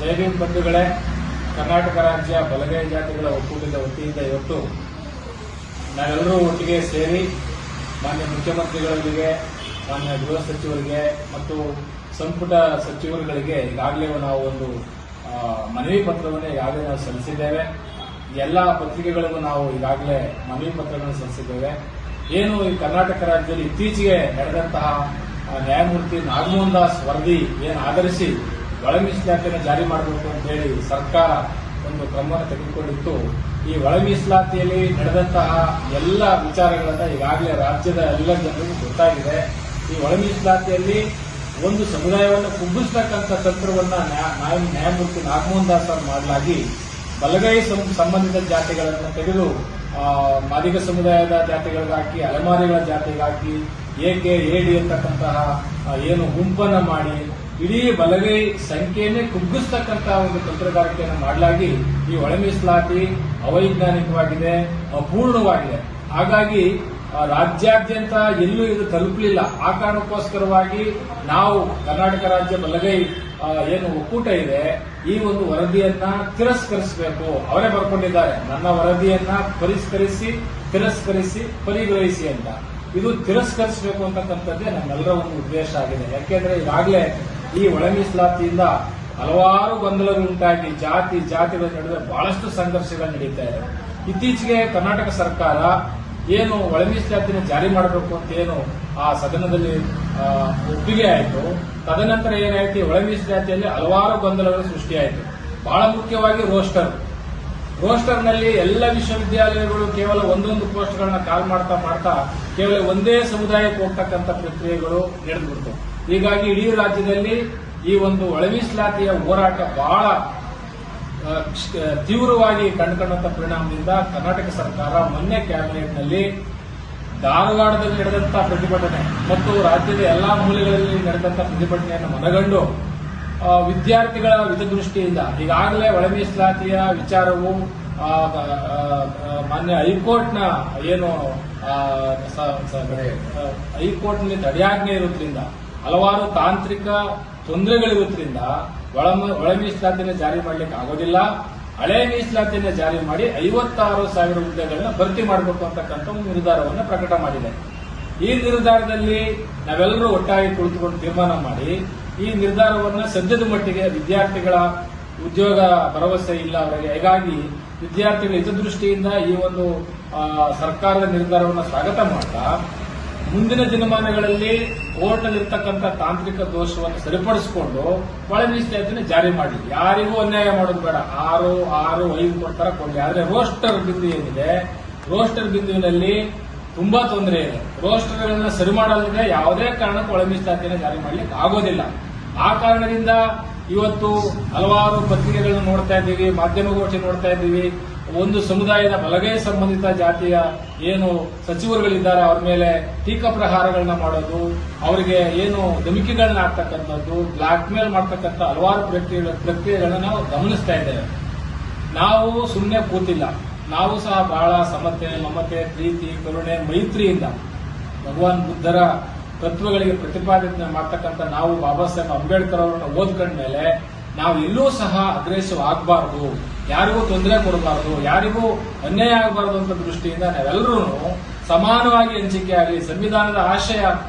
ಜೈ ಭೀಮ್ ಬಂಧುಗಳೇ, ಕರ್ನಾಟಕ ರಾಜ್ಯ ಬಲಗೈ ಜಾತಿಗಳ ಒಕ್ಕೂಟದ ವತಿಯಿಂದ ಇವತ್ತು ನಾವೆಲ್ಲರೂ ಒಟ್ಟಿಗೆ ಸೇರಿ ಮಾನ್ಯ ಮುಖ್ಯಮಂತ್ರಿಗಳಿಗೆ, ಮಾನ್ಯ ಗೃಹ ಸಚಿವರಿಗೆ ಮತ್ತು ಸಂಪುಟ ಸಚಿವರುಗಳಿಗೆ ಈಗಾಗಲೇ ನಾವು ಒಂದು ಮನವಿ ಪತ್ರವನ್ನು ಈಗಾಗಲೇ ನಾವು ಸಲ್ಲಿಸಿದ್ದೇವೆ. ಎಲ್ಲ ಪತ್ರಿಕೆಗಳಿಗೂ ನಾವು ಈಗಾಗಲೇ ಮನವಿ ಪತ್ರಗಳನ್ನು ಸಲ್ಲಿಸಿದ್ದೇವೆ. ಏನು ಈ ಕರ್ನಾಟಕ ರಾಜ್ಯದಲ್ಲಿ ಇತ್ತೀಚೆಗೆ ನಡೆದಂತಹ ನ್ಯಾಯಮೂರ್ತಿ ನಾಗಮೋಹನ್ ದಾಸ್ ವರದಿ ಏನು ಆಧರಿಸಿ ಒಳ ಮೀಸಲಾತಿಯನ್ನು ಜಾರಿ ಮಾಡಬೇಕು ಅಂತ ಹೇಳಿ ಸರ್ಕಾರ ಒಂದು ಕ್ರಮವನ್ನು ತೆಗೆದುಕೊಂಡಿತ್ತು. ಈ ಒಳ ಮೀಸಲಾತಿಯಲ್ಲಿ ನಡೆದಂತಹ ಎಲ್ಲ ವಿಚಾರಗಳನ್ನ ಈಗಾಗಲೇ ರಾಜ್ಯದ ಎಲ್ಲ ಜನರಿಗೂ ಗೊತ್ತಾಗಿದೆ. ಈ ಒಳ ಮೀಸಲಾತಿಯಲ್ಲಿ ಒಂದು ಸಮುದಾಯವನ್ನು ಕುಗ್ಗಿಸತಕ್ಕಂಥ ತಂತ್ರವನ್ನ ನ್ಯಾಯಮೂರ್ತಿ ನಾಗಮೋಹನ್ ದಾಸ್ ಅವರು ಮಾಡಲಾಗಿ ಬಲಗೈ ಸಂಬಂಧಿತ ಜಾತಿಗಳನ್ನು ತೆಗೆದು ಮಾದಿಗ ಸಮುದಾಯದ ಜಾತಿಗಳಿಗಾಕಿ, ಅಲೆಮಾರಿಗಳ ಜಾತಿಗಾಕಿ, ಎಕೆ ಎಡಿ ಅಂತಕ್ಕಂತಹ ಏನು ಗುಂಪನ್ನ ಮಾಡಿ ಇಡೀ ಬಲಗೈ ಸಂಖ್ಯೆಯನ್ನೇ ಕುಗ್ಗಿಸ್ತಕ್ಕಂತಹ ಒಂದು ತಂತ್ರಗಾರಿಕೆಯನ್ನು ಮಾಡಲಾಗಿ ಈ ಒಳ ಮೀಸಲಾತಿ ಅವೈಜ್ಞಾನಿಕವಾಗಿದೆ, ಅಪೂರ್ಣವಾಗಿದೆ. ಹಾಗಾಗಿ ರಾಜ್ಯಾದ್ಯಂತ ಎಲ್ಲೂ ಇದು ತಲುಪಲಿಲ್ಲ. ಆ ಕಾರಣಕ್ಕೋಸ್ಕರವಾಗಿ ನಾವು ಕರ್ನಾಟಕ ರಾಜ್ಯ ಬಲಗೈ ಏನು ಒಕ್ಕೂಟ ಇದೆ, ಈ ಒಂದು ವರದಿಯನ್ನ ತಿರಸ್ಕರಿಸಬೇಕು. ಅವರೇ ಬರ್ಕೊಂಡಿದ್ದಾರೆ, ನನ್ನ ವರದಿಯನ್ನ ತಿರಸ್ಕರಿಸಿ ಪರಿಗ್ರಹಿಸಿ ಅಂತ. ಇದು ತಿರಸ್ಕರಿಸಬೇಕು ಅಂತಕ್ಕಂಥದ್ದೇ ನಮ್ಮೆಲ್ಲರ ಒಂದು ಉದ್ದೇಶ ಆಗಿದೆ. ಯಾಕೆಂದ್ರೆ ಈಗಾಗಲೇ ಈ ಒಳ ಮೀಸಲಾತಿಯಿಂದ ಹಲವಾರು ಗೊಂದಲಗಳು ಉಂಟಾಗಿ ಜಾತಿಗಳ ನಡುವೆ ಬಹಳಷ್ಟು ಸಂಘರ್ಷಗಳು ನಡೀತಾ ಇದೆ. ಇತ್ತೀಚೆಗೆ ಕರ್ನಾಟಕ ಸರ್ಕಾರ ಏನು ಒಳ ಮೀಸಲಾತಿನ ಜಾರಿ ಮಾಡಬೇಕು ಅಂತ ಏನು ಆ ಸದನದಲ್ಲಿ ಒಪ್ಪಿಗೆ ಆಯಿತು, ತದನಂತರ ಏನಾಯ್ತು, ಒಳ ಮೀಸಲಾತಿಯಲ್ಲಿ ಹಲವಾರು ಗೊಂದಲಗಳು ಸೃಷ್ಟಿಯಾಯಿತು. ಬಹಳ ಮುಖ್ಯವಾಗಿ ರೋಸ್ಟರ್ನಲ್ಲಿ ಎಲ್ಲ ವಿಶ್ವವಿದ್ಯಾಲಯಗಳು ಕೇವಲ ಒಂದೊಂದು ಪೋಸ್ಟ್ಗಳನ್ನ ಕಾಲ್ ಮಾಡ್ತಾ ಕೇವಲ ಒಂದೇ ಸಮುದಾಯಕ್ಕೆ ಹೋಗ್ತಕ್ಕಂಥ ಪ್ರಕ್ರಿಯೆಗಳು ನಡೆದ್ಬಿಡ್ತು. ಹೀಗಾಗಿ ಇಡೀ ರಾಜ್ಯದಲ್ಲಿ ಈ ಒಂದು ಒಳ ಮೀಸಲಾತಿಯ ಹೋರಾಟ ಬಹಳ ತೀವ್ರವಾಗಿ ಕಂಡುಕೊಂಡಂತ ಪರಿಣಾಮದಿಂದ ಕರ್ನಾಟಕ ಸರ್ಕಾರ ಮೊನ್ನೆ ಕ್ಯಾಬಿನೆಟ್ನಲ್ಲಿ ಧಾರವಾಡದಲ್ಲಿ ನಡೆದಂತಹ ಪ್ರತಿಭಟನೆ ಮತ್ತು ರಾಜ್ಯದ ಎಲ್ಲಾ ಮೂಲೆಗಳಲ್ಲಿ ನಡೆದಂತಹ ಪ್ರತಿಭಟನೆಯನ್ನು ಮನಗಂಡು ವಿದ್ಯಾರ್ಥಿಗಳ ಹಿತದೃಷ್ಟಿಯಿಂದ ಈಗಾಗಲೇ ಒಳ ಮೀಸಲಾತಿಯ ವಿಚಾರವು ಮಾನ್ಯ ಹೈಕೋರ್ಟ್ನ ಏನು ಹೈಕೋರ್ಟ್ನಲ್ಲಿ ತಡೆಯಾಜ್ಞೆ ಇರೋದ್ರಿಂದ ಹಲವಾರು ತಾಂತ್ರಿಕ ತೊಂದರೆಗಳಿರೋದ್ರಿಂದ ಒಳ ಮೀಸಲಾತಿಯನ್ನು ಜಾರಿ ಮಾಡಲಿಕ್ಕೆ ಆಗೋದಿಲ್ಲ. ಹಳೆ ಮೀಸಲಾತಿಯನ್ನು ಜಾರಿ ಮಾಡಿ 56,000 ಹುದ್ದೆಗಳನ್ನ ಭರ್ತಿ ಮಾಡಬೇಕು ಅಂತಕ್ಕಂಥ ಒಂದು ನಿರ್ಧಾರವನ್ನು ಪ್ರಕಟ ಮಾಡಿದೆ. ಈ ನಿರ್ಧಾರದಲ್ಲಿ ನಾವೆಲ್ಲರೂ ಒಟ್ಟಾಗಿ ಕುಳಿತುಕೊಂಡು ತೀರ್ಮಾನ ಮಾಡಿ ಈ ನಿರ್ಧಾರವನ್ನು ಸದ್ಯದ ಮಟ್ಟಿಗೆ ವಿದ್ಯಾರ್ಥಿಗಳ ಉದ್ಯೋಗ ಭರವಸೆ ಇಲ್ಲ ಅವರಿಗೆ. ಹೀಗಾಗಿ ವಿದ್ಯಾರ್ಥಿಗಳ ಹಿತದೃಷ್ಟಿಯಿಂದ ಈ ಒಂದು ಸರ್ಕಾರದ ನಿರ್ಧಾರವನ್ನು ಸ್ವಾಗತ ಮಾಡ್ತಾ ಮುಂದಿನ ದಿನಮಾನಗಳಲ್ಲಿ ಕೋರ್ಟ್ನಲ್ಲಿರ್ತಕ್ಕಂಥ ತಾಂತ್ರಿಕ ದೋಷವನ್ನು ಸರಿಪಡಿಸಿಕೊಂಡು ಒಳ ಮೀಸಲಾತಿಯನ್ನು ಜಾರಿ ಮಾಡಿ. ಯಾರಿಗೂ ಅನ್ಯಾಯ ಮಾಡೋದು ಬೇಡ. 6, 5 ಕೊಡ್ತಾರ ಕೊಡಲಿ. ಆದ್ರೆ ರೋಸ್ಟರ್ ಬಿಂದು ಏನಿದೆ, ರೋಸ್ಟರ್ ಬಿಂದುವಿನಲ್ಲಿ ತುಂಬಾ ತೊಂದರೆ ಇದೆ. ರೋಸ್ಟರ್ಗಳನ್ನ ಸರಿ ಮಾಡಲಿದೆ ಯಾವುದೇ ಕಾರಣಕ್ಕೂ ಒಳ ಮೀಸಲಾತಿಯನ್ನು ಜಾರಿ ಮಾಡಲಿಕ್ಕೆ ಆಗೋದಿಲ್ಲ. ಆ ಕಾರಣದಿಂದ ಇವತ್ತು ಹಲವಾರು ಪತ್ರಿಕೆಗಳನ್ನು ನೋಡ್ತಾ ಇದ್ದೀವಿ, ಮಾಧ್ಯಮಗೋಷ್ಠಿ ನೋಡ್ತಾ ಇದ್ದೀವಿ. ಒಂದು ಸಮುದಾಯದ ಬಲಗೈ ಸಂಬಂಧಿತ ಜಾತಿಯ ಏನು ಸಚಿವರುಗಳಿದ್ದಾರೆ ಅವರ ಮೇಲೆ ಟೀಕಾ ಪ್ರಹಾರಗಳನ್ನ ಮಾಡೋದು, ಅವರಿಗೆ ಏನು ಧಮಕಿಗಳನ್ನ ಹಾಕ್ತಕ್ಕಂಥದ್ದು, ಬ್ಲಾಕ್ ಮೇಲ್ ಮಾಡ್ತಕ್ಕಂಥ ಹಲವಾರು ಪ್ರಕ್ರಿಯೆಗಳನ್ನ ನಾವು ಗಮನಿಸ್ತಾ ಇದ್ದೇವೆ. ನಾವು ಸುಮ್ಮನೆ ಕೂತಿಲ್ಲ. ನಾವು ಸಹ ಬಹಳ ಸಮತೆ, ಮಮತೆ, ಪ್ರೀತಿ, ಕರುಣೆ, ಮೈತ್ರಿಯಿಂದ ಭಗವಾನ್ ಬುದ್ಧರ ತತ್ವಗಳಿಗೆ ಪ್ರತಿಪಾದನೆ ಮಾಡ್ತಕ್ಕಂಥ ನಾವು ಬಾಬಾ ಸಾಹೇಬ್ ಅಂಬೇಡ್ಕರ್ ಅವರನ್ನು ಓದ್ಕೊಂಡ ಮೇಲೆ ನಾವು ಎಲ್ಲೂ ಸಹ ಅಗ್ರೆಸಿವ್ ಆಗಬಾರ್ದು, ಯಾರಿಗೂ ತೊಂದರೆ ಕೊಡಬಾರದು, ಯಾರಿಗೂ ಅನ್ಯಾಯ ಆಗಬಾರದು ಅಂತ ದೃಷ್ಟಿಯಿಂದ ನಾವೆಲ್ಲರೂ ಸಮಾನವಾಗಿ ಹಂಚಿಕೆ ಆಗಲಿ, ಸಂವಿಧಾನದ ಆಶಯ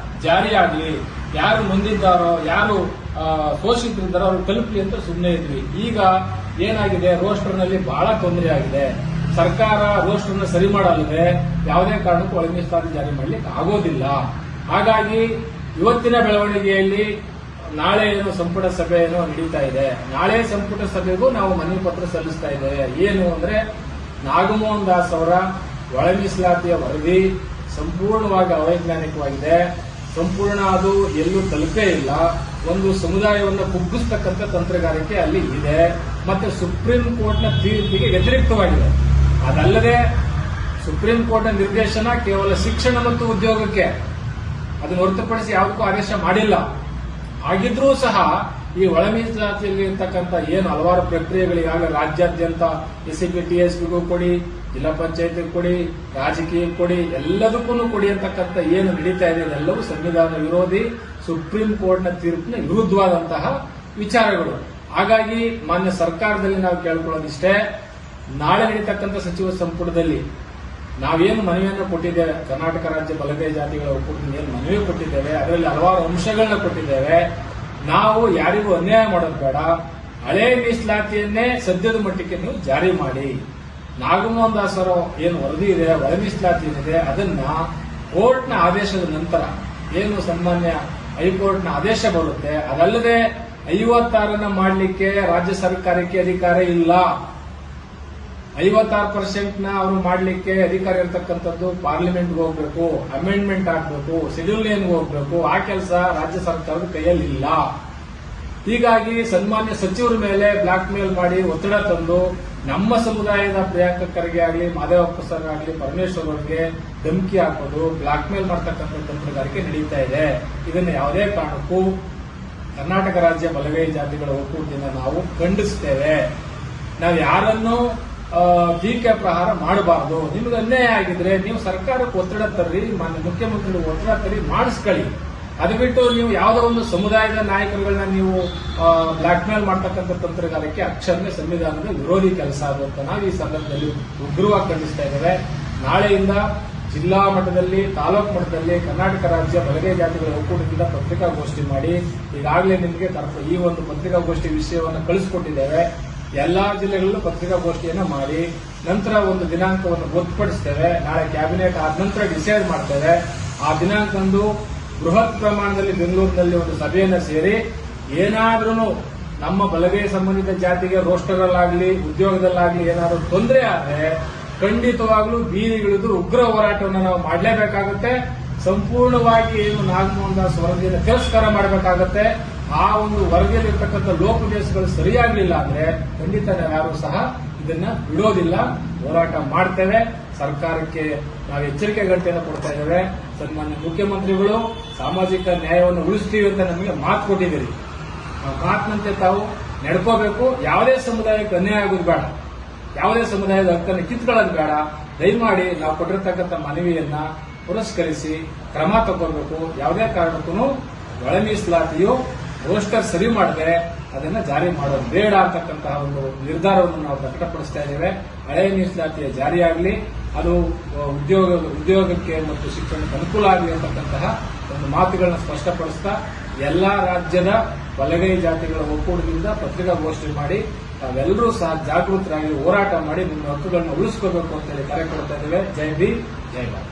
ಜಾರಿಯಾಗಲಿ, ಯಾರು ಮುಂದಿದ್ದಾರೋ, ಯಾರು ಶೋಷಿತರಿದ್ದಾರೋ ಅವರು ತಲುಪಲಿ ಅಂತ ಸುಮ್ಮನೆ ಇದ್ವಿ. ಈಗ ಏನಾಗಿದೆ, ರೋಸ್ಟರ್ನಲ್ಲಿ ಬಹಳ ತೊಂದರೆ ಆಗಿದೆ. ಸರ್ಕಾರ ರೋಸ್ಟರ್ನ ಸರಿ ಮಾಡಲ್ಲದೆ ಯಾವುದೇ ಕಾರಣಕ್ಕೂ ಒಳ ಮೀಸಲಾತಿ ಜಾರಿ ಮಾಡಲಿಕ್ಕೆ ಆಗೋದಿಲ್ಲ. ಹಾಗಾಗಿ ಇವತ್ತಿನ ಬೆಳವಣಿಗೆಯಲ್ಲಿ ನಾಳೆ ಏನು ಸಂಪುಟ ಸಭೆ ಏನೋ ನಡೀತಾ ಇದೆ. ನಾಳೆ ಸಂಪುಟ ಸಭೆಗೂ ನಾವು ಮನವಿ ಪತ್ರ ಸಲ್ಲಿಸ್ತಾ ಇದ್ದೇವೆ. ಏನು ಅಂದ್ರೆ, ನಾಗಮೋಹನ್ ದಾಸ್ ಅವರ ಒಳ ಮೀಸಲಾತಿಯ ವರದಿ ಸಂಪೂರ್ಣವಾಗಿ ಅವೈಜ್ಞಾನಿಕವಾಗಿದೆ. ಸಂಪೂರ್ಣ ಅದು ಎಲ್ಲೂ ತಲುಪೇ ಇಲ್ಲ. ಒಂದು ಸಮುದಾಯವನ್ನು ಕುಗ್ಗಿಸ್ತಕ್ಕಂಥ ತಂತ್ರಗಾರಿಕೆ ಅಲ್ಲಿ ಇದೆ. ಮತ್ತೆ ಸುಪ್ರೀಂ ಕೋರ್ಟ್ನ ತೀರ್ಪಿಗೆ ವ್ಯತಿರಿಕ್ತವಾಗಿದೆ. ಅದಲ್ಲದೆ ಸುಪ್ರೀಂ ಕೋರ್ಟ್ನ ನಿರ್ದೇಶನ ಕೇವಲ ಶಿಕ್ಷಣ ಮತ್ತು ಉದ್ಯೋಗಕ್ಕೆ, ಅದನ್ನು ಹೊರತುಪಡಿಸಿ ಯಾವುದಕ್ಕೂ ಆದೇಶ ಮಾಡಿಲ್ಲ. ಆಗಿದ್ರೂ ಸಹ ಈ ಒಳ ಮೀಸಲಾತಿಯಲ್ಲಿ ಇರ್ತಕ್ಕಂಥ ಏನು ಹಲವಾರು ಪ್ರಕ್ರಿಯೆಗಳಿಗಾಗಲೇ ರಾಜ್ಯಾದ್ಯಂತ ಎಸ್ಸಿಪಿ ಟಿಎಸ್ಪಿಗೂ ಕೊಡಿ, ಜಿಲ್ಲಾ ಪಂಚಾಯತ್ಗೂ ಕೊಡಿ, ರಾಜಕೀಯಕ್ಕೆ ಕೊಡಿ, ಎಲ್ಲದಕ್ಕೂ ಕೊಡಿ ಅಂತಕ್ಕಂಥ ಏನು ನಡೀತಾ ಇದೆ ಇದೆಲ್ಲವೂ ಸಂವಿಧಾನ ವಿರೋಧಿ, ಸುಪ್ರೀಂ ಕೋರ್ಟ್ನ ತೀರ್ಪಿನ ವಿರುದ್ಧವಾದಂತಹ ವಿಚಾರಗಳು. ಹಾಗಾಗಿ ಮಾನ್ಯ ಸರ್ಕಾರದಲ್ಲಿ ನಾವು ಕೇಳ್ಕೊಳ್ಳೋದಿಷ್ಟೇ, ನಾಳೆ ನಡೀತಕ್ಕಂಥ ಸಚಿವ ಸಂಪುಟದಲ್ಲಿ ನಾವೇನು ಮನವಿಯನ್ನು ಕೊಟ್ಟಿದ್ದೇವೆ, ಕರ್ನಾಟಕ ರಾಜ್ಯ ಬಲಗೈ ಜಾತಿಗಳ ಒಕ್ಕೂಟದಿಂದ ಏನು ಮನವಿ ಕೊಟ್ಟಿದ್ದೇವೆ, ಅದರಲ್ಲಿ ಹಲವಾರು ಅಂಶಗಳನ್ನ ಕೊಟ್ಟಿದ್ದೇವೆ. ನಾವು ಯಾರಿಗೂ ಅನ್ಯಾಯ ಮಾಡೋದು ಬೇಡ. ಹಳೆ ಮೀಸಲಾತಿಯನ್ನೇ ಸದ್ಯದ ಮಟ್ಟಕ್ಕೆ ನೀವು ಜಾರಿ ಮಾಡಿ. ನಾಗಮೋಹನ್ ದಾಸ್ ಅವರ ಏನು ವರದಿ ಇದೆ, ಒಳ ಮೀಸಲಾತಿ ಏನಿದೆ, ಅದನ್ನ ಕೋರ್ಟ್ನ ಆದೇಶದ ನಂತರ ಏನು ಸನ್ಮಾನ್ಯ ಹೈಕೋರ್ಟ್ನ ಆದೇಶ ಬರುತ್ತೆ, ಅದಲ್ಲದೆ 56 ಮಾಡಲಿಕ್ಕೆ ರಾಜ್ಯ ಸರ್ಕಾರಕ್ಕೆ ಅಧಿಕಾರ ಇಲ್ಲ. 56% ಅವರು ಮಾಡಲಿಕ್ಕೆ ಅಧಿಕಾರ ಇರತಕ್ಕಂಥದ್ದು ಪಾರ್ಲಿಮೆಂಟ್ಗೆ ಹೋಗ್ಬೇಕು, ಅಮೆಂಡ್ಮೆಂಟ್ ಆಗಬೇಕು, ಶೆಡ್ಯೂಲ್ ಏನ್ಗೆ ಹೋಗ್ಬೇಕು. ಆ ಕೆಲಸ ರಾಜ್ಯ ಸರ್ಕಾರದ ಕೈಯಲ್ಲಿ ಇಲ್ಲ. ಹೀಗಾಗಿ ಸನ್ಮಾನ್ಯ ಸಚಿವರ ಮೇಲೆ ಬ್ಲಾಕ್ ಮೇಲ್ ಮಾಡಿ ಒತ್ತಡ ತಂದು ನಮ್ಮ ಸಮುದಾಯದ ಪ್ರಿಯಾಂಕ ಖರ್ಗೆ ಆಗಲಿ, ಮಾದೇವಪ್ಪ ಸರ್ ಆಗಲಿ, ಪರಮೇಶ್ವರ್ ಅವರಿಗೆ ಧಮಕಿ ಹಾಕೋದು, ಬ್ಲಾಕ್ ಮೇಲ್ ಮಾಡತಕ್ಕಂಥ ತಂತ್ರಗಾರಿಕೆ ನಡೀತಾ ಇದೆ. ಇದನ್ನು ಯಾವುದೇ ಕಾರಣಕ್ಕೂ ಕರ್ನಾಟಕ ರಾಜ್ಯ ಬಲಗೈ ಜಾತಿಗಳ ಒಕ್ಕೂಟದಿಂದ ನಾವು ಖಂಡಿಸ್ತೇವೆ. ನಾವು ಯಾರನ್ನು ಟೀಕೆ ಪ್ರಹಾರ ಮಾಡಬಾರದು. ನಿಮ್ಗೆ ಅನ್ಯಾಯ ಆಗಿದ್ರೆ ನೀವು ಸರ್ಕಾರಕ್ಕೆ ಒತ್ತಡ ತರ್ರಿ, ಮಾನ್ಯ ಮುಖ್ಯಮಂತ್ರಿಗಳಿಗೆ ಒತ್ತಡ ತರ್ರಿ, ಮಾಡಿಸ್ಕೊಳ್ಳಿ. ಅದು ಬಿಟ್ಟು ನೀವು ಯಾವುದೋ ಒಂದು ಸಮುದಾಯದ ನಾಯಕರುಗಳನ್ನ ನೀವು ಬ್ಲಾಕ್ ಮೇಲ್ ಮಾಡ್ತಕ್ಕಂಥ ತಂತ್ರಗಾರಿಕೆ ಅಕ್ಷರನೇ ಸಂವಿಧಾನದ ವಿರೋಧಿ ಕೆಲಸ ಅದು ಅಂತ ನಾವು ಈ ಸಂದರ್ಭದಲ್ಲಿ ಉಗ್ರವಾಗಿ ಖಂಡಿಸ್ತಾ ಇದ್ದೇವೆ. ನಾಳೆಯಿಂದ ಜಿಲ್ಲಾ ಮಟ್ಟದಲ್ಲಿ, ತಾಲೂಕು ಮಟ್ಟದಲ್ಲಿ ಕರ್ನಾಟಕ ರಾಜ್ಯ ಬಲಗೈ ಜಾತಿಗಳ ಒಕ್ಕೂಟದಿಂದ ಪತ್ರಿಕಾಗೋಷ್ಠಿ ಮಾಡಿ ಈಗಾಗಲೇ ನಿಮಗೆ ಈ ಒಂದು ಪತ್ರಿಕಾಗೋಷ್ಠಿ ವಿಷಯವನ್ನು ಕಳಿಸಿಕೊಟ್ಟಿದ್ದೇವೆ. ಎಲ್ಲಾ ಜಿಲ್ಲೆಗಳಲ್ಲೂ ಪತ್ರಿಕಾಗೋಷ್ಠಿಯನ್ನು ಮಾಡಿ ನಂತರ ಒಂದು ದಿನಾಂಕವನ್ನು ಗೊತ್ತುಪಡಿಸ್ತೇವೆ. ನಾಳೆ ಕ್ಯಾಬಿನೆಟ್ ಆದ ನಂತರ ಡಿಸೈಡ್ ಮಾಡ್ತೇವೆ. ಆ ದಿನಾಂಕಂದು ಬೃಹತ್ ಪ್ರಮಾಣದಲ್ಲಿ ಬೆಂಗಳೂರಿನಲ್ಲಿ ಒಂದು ಸಭೆಯನ್ನು ಸೇರಿ ಏನಾದ್ರೂ ನಮ್ಮ ಬಲಗೈ ಸಂಬಂಧಿತ ಜಾತಿಗೆ ರೋಸ್ಟರಲ್ಲಾಗಲಿ ಉದ್ಯೋಗದಲ್ಲಾಗಲಿ ಏನಾದರೂ ತೊಂದರೆ ಆದರೆ ಖಂಡಿತವಾಗ್ಲೂ ಬೀದಿಗಿಳಿದು ಉಗ್ರ ಹೋರಾಟವನ್ನು ನಾವು ಮಾಡಲೇಬೇಕಾಗುತ್ತೆ. ಸಂಪೂರ್ಣವಾಗಿ ಏನು ನಾಗಮೋಹನ್ ದಾಸ್ ವರದಿಯನ್ನು ತಿರಸ್ಕಾರ ಮಾಡಬೇಕಾಗುತ್ತೆ. ಆ ಒಂದು ವರದಿಯಲ್ಲಿರ್ತಕ್ಕಂಥ ಲೋಪದೇಶಗಳು ಸರಿಯಾಗಲಿಲ್ಲ ಅಂದ್ರೆ ಖಂಡಿತ ಯಾರು ಸಹ ಇದನ್ನ ಬಿಡೋದಿಲ್ಲ, ಹೋರಾಟ ಮಾಡ್ತೇವೆ. ಸರ್ಕಾರಕ್ಕೆ ನಾವು ಎಚ್ಚರಿಕೆ ಗಂಟೆಯನ್ನು ಕೊಡ್ತಾ ಇದ್ದೇವೆ. ಸನ್ಮಾನ್ಯ ಮುಖ್ಯಮಂತ್ರಿಗಳು ಸಾಮಾಜಿಕ ನ್ಯಾಯವನ್ನು ಉಳಿಸ್ತೀವಿ ಅಂತ ನಮಗೆ ಮಾತು ಕೊಟ್ಟಿದ್ದೀರಿ. ಆ ಮಾತಿನಂತೆ ತಾವು ನಡ್ಕೋಬೇಕು. ಯಾವುದೇ ಸಮುದಾಯಕ್ಕೆ ಅನ್ಯಾಯ ಆಗೋದು ಬೇಡ, ಯಾವುದೇ ಸಮುದಾಯದ ಹಕ್ಕನ್ನು ಕಿತ್ಕೊಳ್ಳೋದು ಬೇಡ. ದಯಮಾಡಿ ನಾವು ಕೊಟ್ಟಿರ್ತಕ್ಕಂಥ ಮನವಿಯನ್ನ ಪುರಸ್ಕರಿಸಿ ಕ್ರಮ ತಗೋಬೇಕು. ಯಾವುದೇ ಕಾರಣಕ್ಕೂ ಒಳ ಮೀಸಲಾತಿಯು ರೋಸ್ಟರ್ ಸರಿ ಮಾಡದೆ ಅದನ್ನ ಜಾರಿ ಮಾಡೋದು ಬೇಡ ಅಂತಕ್ಕಂತಹ ಒಂದು ನಿರ್ಧಾರವನ್ನು ನಾವು ಪ್ರಕಟಪಡಿಸ್ತಾ ಇದ್ದೇವೆ. ಹಳೆಯ ಮೀಸಲಾತಿಯ ಜಾರಿಯಾಗಲಿ, ಅದು ಉದ್ಯೋಗಕ್ಕೆ ಮತ್ತು ಶಿಕ್ಷಣಕ್ಕೆ ಅನುಕೂಲ ಆಗಲಿ ಅಂತಕ್ಕಂತಹ ಒಂದು ಮಾತುಗಳನ್ನ ಸ್ಪಷ್ಟಪಡಿಸ್ತಾ ಎಲ್ಲಾ ರಾಜ್ಯದ ಬಲಗೈ ಜಾತಿಗಳ ಒಕ್ಕೂಟದಿಂದ ಪತ್ರಿಕಾಗೋಷ್ಠಿ ಮಾಡಿ ತಾವೆಲ್ಲರೂ ಸಹ ಜಾಗೃತರಾಗಿ ಹೋರಾಟ ಮಾಡಿ ನಿಮ್ಮ ಹಕ್ಕುಗಳನ್ನು ಉಳಿಸ್ಕೋಬೇಕು ಅಂತ ಹೇಳಿ ಕರೆ ಕೊಡ್ತಾ ಇದ್ದೇವೆ. ಜೈ ಭೀಮ್, ಜೈ ಭಾರತ್.